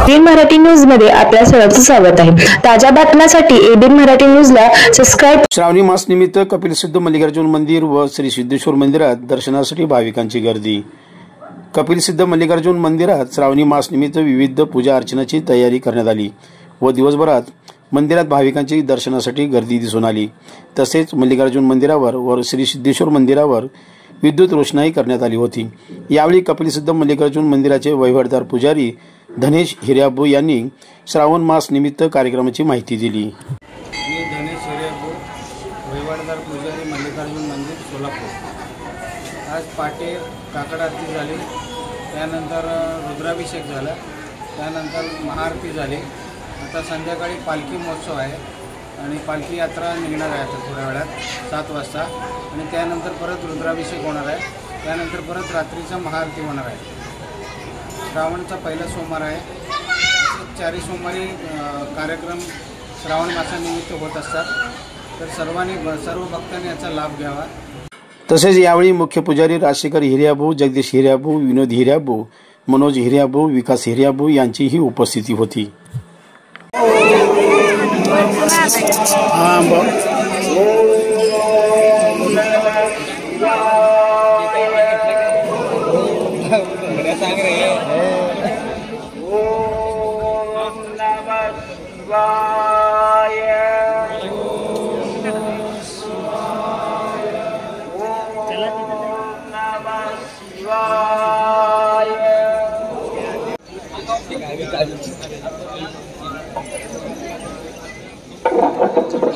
ABN Marathi news मध्ये आपल्या सर्वांचं स्वागत आहे। ताज्या बातम्यांसाठी एबीएन मराठी न्यूजला सबस्क्राइब। श्रावणी मास निमित्त कपिल सिद्ध मल्लिकार्जुन मंदिर व श्री सिद्धेश्वर मंदिरात दर्शनासाठी भाविकांची गर्दी। कपिल सिद्ध मल्लिकार्जुन मंदिरात श्रावणी मास निमित्त विविध पूजा अर्चनाची तयारी करण्यात आली व दिवसभरात मंदिरात भाविकांची दर्शनासाठी गर्दी दिसून आली। तसेच मल्लिकार्जुन मंदिरावर व श्री सिद्धेश्वर मंदिरावर विद्युत रोषणाई करण्यात आली होती। यावेळी कपिल सिद्ध मल्लिकार्जुन मंदिराचे वहिवाटदार पुजारी धनेश हिर्याबू यांनी श्रावण मास निमित्त कार्यक्रमाची माहिती दिली। मी धनेश हिर्याबू, वहिवाटदार पुजारी मल्लिकार्जुन मंदिर सोलापूर। आज पहाटे काकड आरती झाली, त्यानंतर रुद्राभिषेक झाला, त्यानंतर महाआरती झाली। आता संध्याकाळी पालखी महोत्सव आहे आणि पालखी यात्रा निघणार आहे आता थोड्या वेळात 7 वाजता आणि त्यानंतर परत रुद्राभिषेक होणार आहे, त्यानंतर परत रात्रीचा महाआरती होणार आहे। श्रावणचा पहिला सोमवार आहे। चारही सोमवारी कार्यक्रम श्रावण मासानिमित्त होत असतात, तर सर्व भक्तांनी याचा लाभ घ्यावा। तसेच यावेळी मुख्य पुजारी राजशेखर हिर्याबू, जगदीश हिर्याबू, विनोद हिर्याबू, मनोज हिर्याबू, विकास हिर्याबू यांचीही उपस्थिती होती।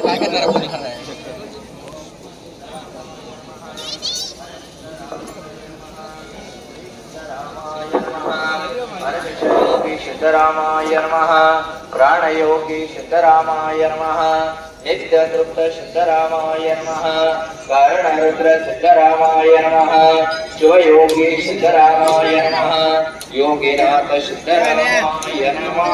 काय करणार आपण सिद्धरामाय नमः। प्राणयोगी सिद्धरामाय नमः। नित्यतृप्त सिद्धरामाय नमः। कारणरुद्र सिद्धरामाय नमः। शिवयोगी सिद्धरामाय नमः। योगीनाथ सिद्धरामाय नमः।